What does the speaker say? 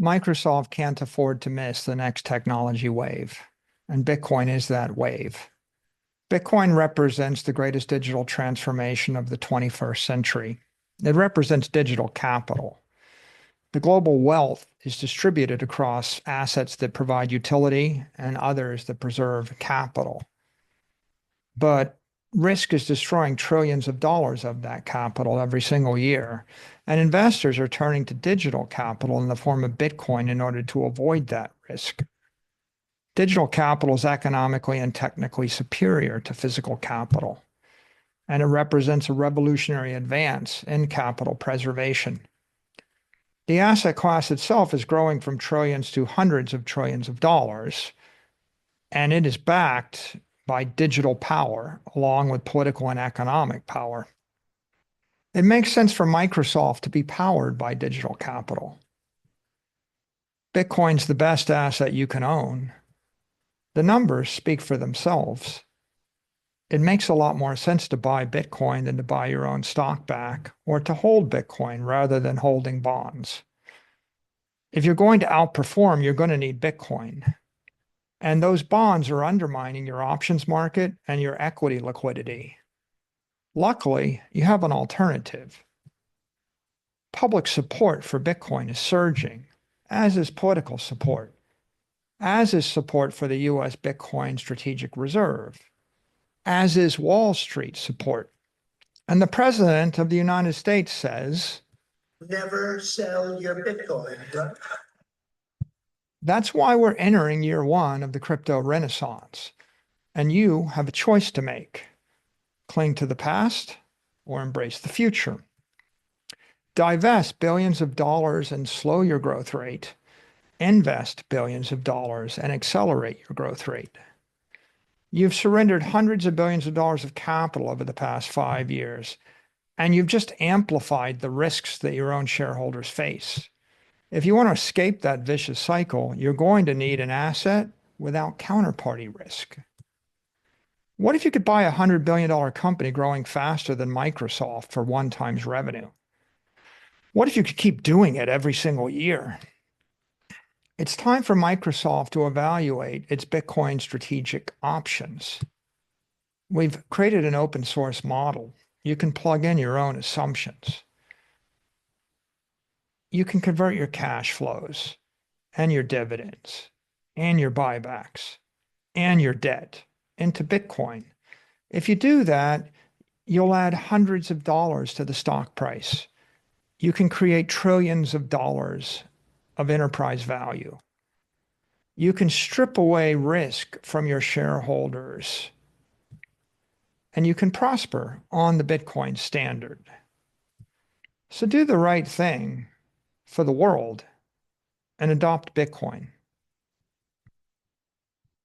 Microsoft can't afford to miss the next technology wave, and Bitcoin is that wave. Bitcoin represents the greatest digital transformation of the 21st century. It represents digital capital. The global wealth is distributed across assets that provide utility and others that preserve capital. But risk is destroying trillions of dollars of that capital every single year. And investors are turning to digital capital in the form of Bitcoin in order to avoid that risk. Digital capital is economically and technically superior to physical capital, and it represents a revolutionary advance in capital preservation. The asset class itself is growing from trillions to hundreds of trillions of dollars, and it is backed by digital power along with political and economic power. It makes sense for Microsoft to be powered by digital capital. Bitcoin's the best asset you can own. The numbers speak for themselves. It makes a lot more sense to buy Bitcoin than to buy your own stock back or to hold Bitcoin rather than holding bonds. If you're going to outperform, you're going to need Bitcoin. And those bonds are undermining your options market and your equity liquidity. Luckily, you have an alternative. Public support for Bitcoin is surging, as is political support, as is support for the U.S. Bitcoin Strategic Reserve, as is Wall Street support. And the President of the United States says, never sell your Bitcoin. That's why we're entering year one of the crypto renaissance. And you have a choice to make. Cling to the past or embrace the future. Divest billions of dollars and slow your growth rate. Invest billions of dollars and accelerate your growth rate. You've surrendered hundreds of billions of dollars of capital over the past 5 years, and you've just amplified the risks that your own shareholders face. If you want to escape that vicious cycle, you're going to need an asset without counterparty risk. What if you could buy a $100 billion company growing faster than Microsoft for 1 times revenue? What if you could keep doing it every single year? It's time for Microsoft to evaluate its Bitcoin strategic options. We've created an open source model. You can plug in your own assumptions. You can convert your cash flows and your dividends and your buybacks and your debt into Bitcoin. If you do that, you'll add hundreds of dollars to the stock price. You can create trillions of dollars of enterprise value. You can strip away risk from your shareholders, and you can prosper on the Bitcoin standard. So do the right thing for the world and adopt Bitcoin.